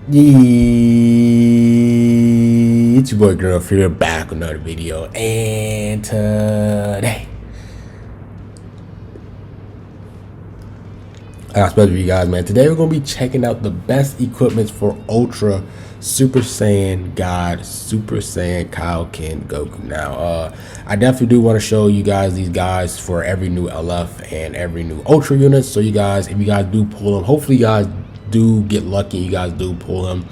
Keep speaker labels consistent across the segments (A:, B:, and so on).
A: Yeah, it's your boy Girl here, back with another video, and today I got special for you guys, man. Today we're gonna be checking out the best equipments for Ultra Super Saiyan God, Super Saiyan Kaioken Goku. Now, I definitely do want to show you guys these guys for every new LF and every new Ultra unit. So you guys, if you guys do pull them, hopefully you guys do get lucky, you guys do pull them,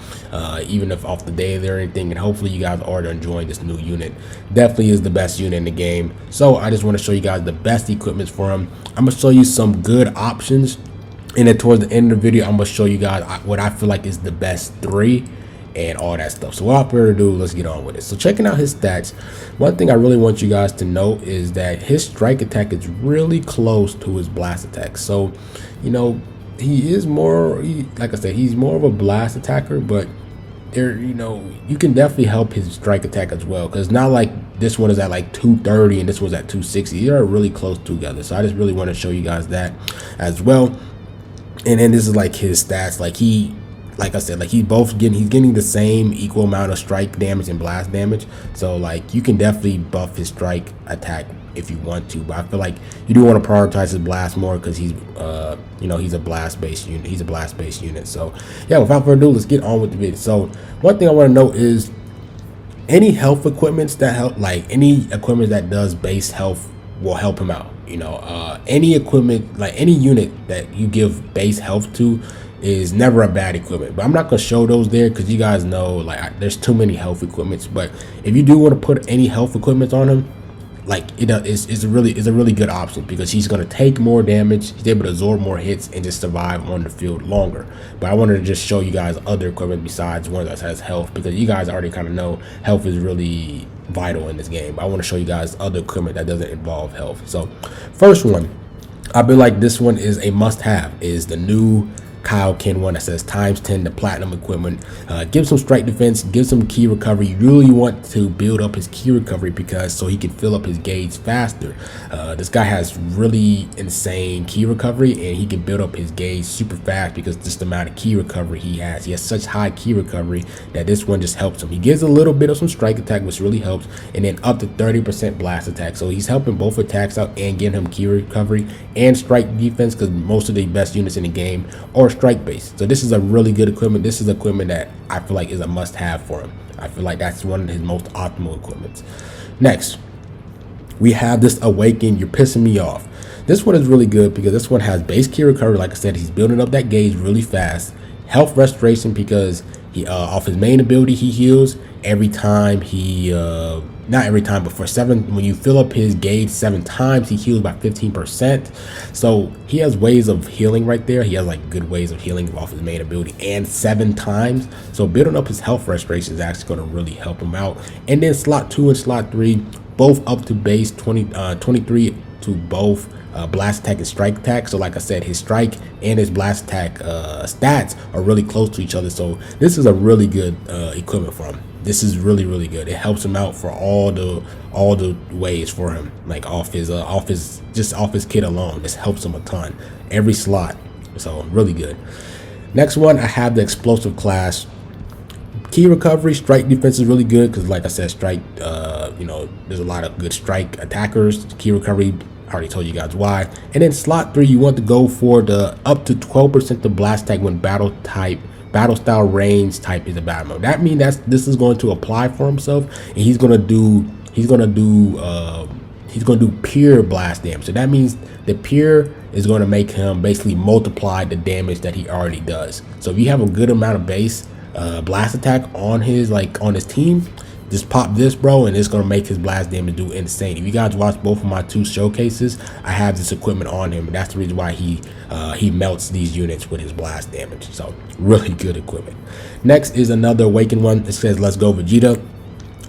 A: even if off the day or anything, and hopefully you guys are enjoying this new unit. Definitely is the best unit in the game. So I just want to show you guys the best equipments for him. I'm gonna show you some good options, and then towards the end of the video I'm gonna show you guys what I feel like is the best three and all that stuff. So without further ado, let's get on with it. So checking out his stats, one thing I really want you guys to know is that his strike attack is really close to his blast attack. So, you know, he is more, like I said, he's more of a blast attacker, but there, you know, you can definitely help his strike attack as well, because not like this one is at like 230 and this one's at 260. They are really close together. So I just really want to show you guys that as well. And then this is like his stats, like I said, like he's getting the same equal amount of strike damage and blast damage. So like you can definitely buff his strike attack if you want to, but I feel like you do want to prioritize his blast more, because he's you know, he's a blast based unit. So yeah, without further ado, let's get on with the video. So one thing I want to note is any health equipments that help, like any equipment that does base health will help him out. You know, any equipment, like any unit that you give base health to is never a bad equipment. But I'm not gonna show those there because you guys know, like, there's too many health equipments. But if you do want to put any health equipment on him, like it's a really good option, because he's gonna take more damage, he's able to absorb more hits, and just survive on the field longer. But I wanted to just show you guys other equipment besides one that has health, because you guys already kind of know health is really vital in this game. I want to show you guys other equipment that doesn't involve health. So first one, I feel like this one is a must-have, is the new Kaioken one that says ×10, the platinum equipment. Gives some strike defense, gives some key recovery. You really want to build up his key recovery, because so he can fill up his gauge faster. This guy has really insane key recovery, and he can build up his gauge super fast because just the amount of key recovery he has. He has such high key recovery that this one just helps him. He gives a little bit of some strike attack, which really helps, and then up to 30% blast attack. So he's helping both attacks out and getting him key recovery and strike defense, because most of the best units in the game are strike based. So this is a really good equipment. This is equipment that I feel like is a must have for him. I feel like that's one of his most optimal equipments. Next, we have this Awaken You're Pissing Me Off. This one is really good because this one has base key recovery. Like I said, he's building up that gauge really fast. Health restoration, because he off his main ability he heals every time he not every time, but for when you fill up his gauge 7 times, he heals by 15%. So he has ways of healing right there. He has like good ways of healing off his main ability, and 7 times. So building up his health restoration is actually going to really help him out. And then slot 2 and slot 3, both up to base 23 to both blast attack and strike attack. So like I said, his strike and his blast attack stats are really close to each other. So this is a really good equipment for him. This is really good. It helps him out for all the ways for him, like off his kit alone. This helps him a ton, every slot. So really good. Next one, I have the explosive class. Key recovery, strike defense is really good, because like I said, strike, you know, there's a lot of good strike attackers. Key recovery, I already told you guys why. And then slot 3, you want to go for the up to 12% the blast attack when battle style range type is a battle mode. That means this is going to apply for himself, and he's gonna do pure blast damage. So that means the pure is going to make him basically multiply the damage that he already does. So if you have a good amount of base blast attack on his team, just pop this, bro, and it's gonna make his blast damage do insane. If you guys watch both of my 2 showcases, I have this equipment on him, and that's the reason why he melts these units with his blast damage. So really good equipment. Next is another Awaken one. It says Let's Go Vegeta.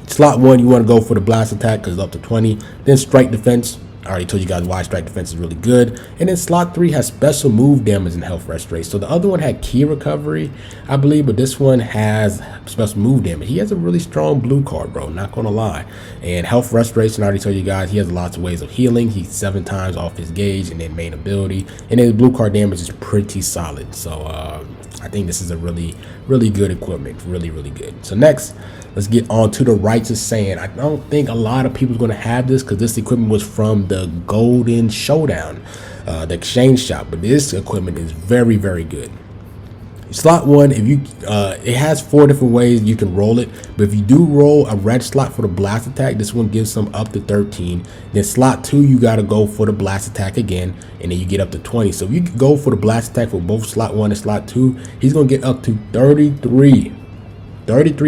A: Slot 1, you want to go for the blast attack because it's up to 20. Then strike defense, I already told you guys why strike defense is really good. And then slot 3 has special move damage and health restoration. So the other one had key recovery, I believe, but this one has special move damage. He has a really strong blue card, bro, not gonna lie. And health restoration, I already told you guys, he has lots of ways of healing. He's 7 times off his gauge and then main ability. And then his blue card damage is pretty solid. So I think this is a really good equipment, really good. So next, let's get on to the Righteous Saiyan. I don't think a lot of people are going to have this because this equipment was from the Golden Showdown, the exchange shop, but this equipment is very good. Slot 1, if you it has 4 different ways you can roll it, but if you do roll a red slot for the blast attack, this one gives some up to 13. Then slot 2, you got to go for the blast attack again, and then you get up to 20. So if you go for the blast attack for both slot 1 and slot 2, he's going to get up to 33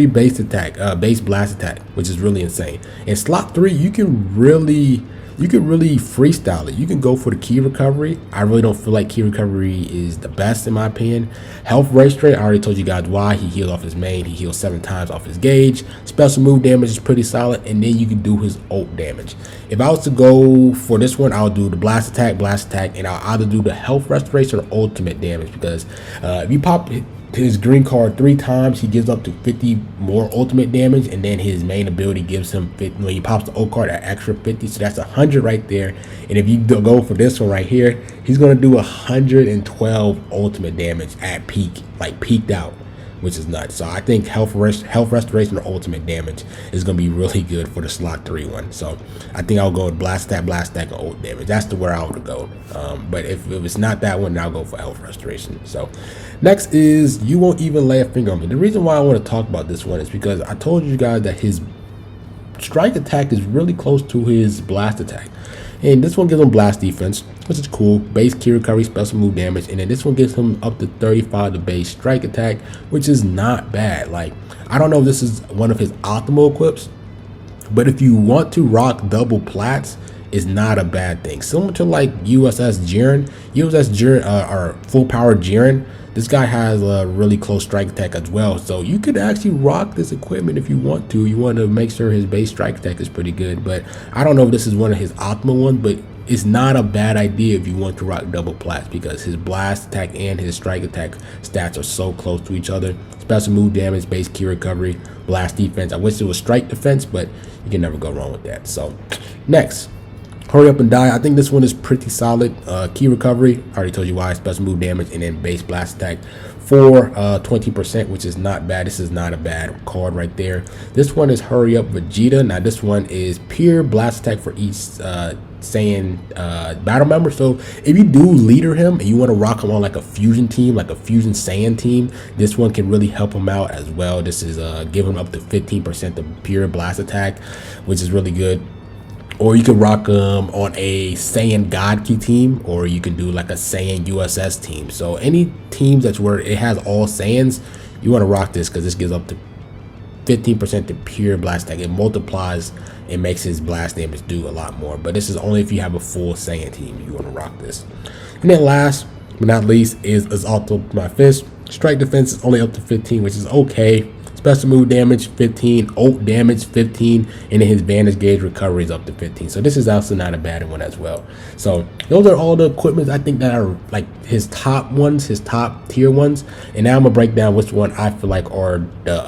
A: base attack, base blast attack, which is really insane. In slot 3, you can really freestyle it. You can go for the key recovery. I really don't feel like key recovery is the best in my opinion. Health race rate, I already told you guys why. He healed off his main. He heals 7 times off his gauge. Special move damage is pretty solid, and then you can do his ult damage. If I was to go for this one, I'll do the blast attack, and I'll either do the health restoration or ultimate damage, because if you pop his green card 3 times, he gives up to 50 more ultimate damage, and then his main ability gives him 50 when he pops the ult card, an extra 50. So that's 100 right there. And if you go for this one right here, he's going to do 112 ultimate damage at peak, like peaked out, which is nuts. So I think health restoration or ultimate damage is going to be really good for the slot 3 one. So I think I'll go with blast attack, or ult damage. That's where I would go. But if it's not that one, then I'll go for health restoration. So next is You Won't Even Lay a Finger on Me. The reason why I want to talk about this one is because I told you guys that his strike attack is really close to his blast attack. And this one gives him blast defense, which is cool. Base key recovery, special move damage, and then this one gives him up to 35 to base strike attack, which is not bad. Like, I don't know if this is one of his optimal equips, but if you want to rock double plats, it's not a bad thing. Similar to like USS Jiren, or full power Jiren. This guy has a really close strike attack as well, so you could actually rock this equipment if you want to. You want to make sure his base strike attack is pretty good, but I don't know if this is one of his optimal ones, but it's not a bad idea if you want to rock double plats, because his blast attack and his strike attack stats are so close to each other. Special move damage, base key recovery, blast defense. I wish it was strike defense, but you can never go wrong with that. So next, Hurry Up and Die. I think this one is pretty solid. Key recovery, I already told you why. Special move damage, and then base blast attack for 20%, which is not bad. This is not a bad card right there. This one is Hurry Up Vegeta. Now this one is pure blast attack for each Saiyan battle member. So if you do leader him and you want to rock him on like a fusion team, like a fusion Saiyan team, this one can really help him out as well. This is giving him up to 15% of pure blast attack, which is really good. Or you could rock them on a Saiyan God Key team, or you can do like a Saiyan USS team. So any teams that's where it has all Saiyans, you want to rock this, because this gives up to 15% to pure blast attack. It multiplies and makes his blast damage do a lot more. But this is only if you have a full Saiyan team, you want to rock this. And then last but not least is Assault My Fist. Strike defense is only up to 15, which is okay. Special move damage 15, ult damage 15, and then his vantage gauge recovery is up to 15. So this is also not a bad one as well. So those are all the equipment I think that are like his top ones, his top tier ones. And now I'm gonna break down which one I feel like are the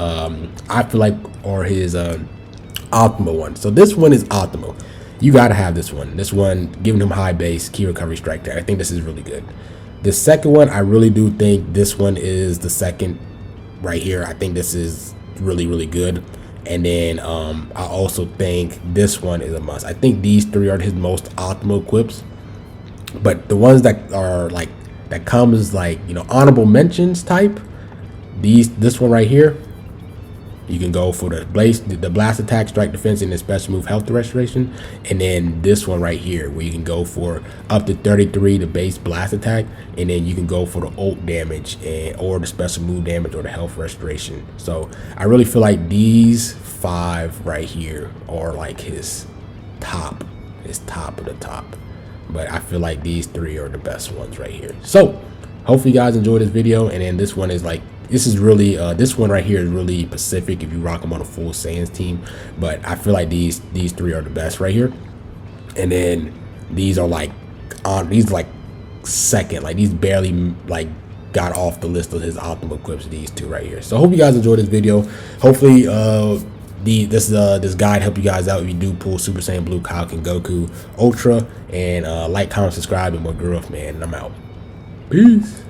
A: are his optimal one. So this one is optimal. You gotta have this one. This one giving him high base, key recovery, strike attack. I think this is really good. The second one, I really do think this one is the second right here. I think this is really good. And then I also think this one is a must. I think these 3 are his most optimal equips, but the ones that are like that comes like, you know, honorable mentions type, this one right here, you can go for the blast attack, strike defense, and then special move health restoration. And then this one right here, where you can go for up to 33 the base blast attack, and then you can go for the ult damage or the special move damage or the health restoration. So I really feel like these 5 right here are like his top of the top. But I feel like these 3 are the best ones right here. So hopefully you guys enjoyed this video. And then this one is like, this is really this one right here is really Pacific if you rock them on a full Saiyans team. But I feel like these 3 are the best right here. And then these are like these like second, like these barely like got off the list of his optimal equips, these two right here. So I hope you guys enjoyed this video. Hopefully this guide help you guys out if you do pull Super Saiyan Blue, Kaioken, Goku, Ultra. And like, comment, subscribe, and more growth, man. And I'm out. Peace.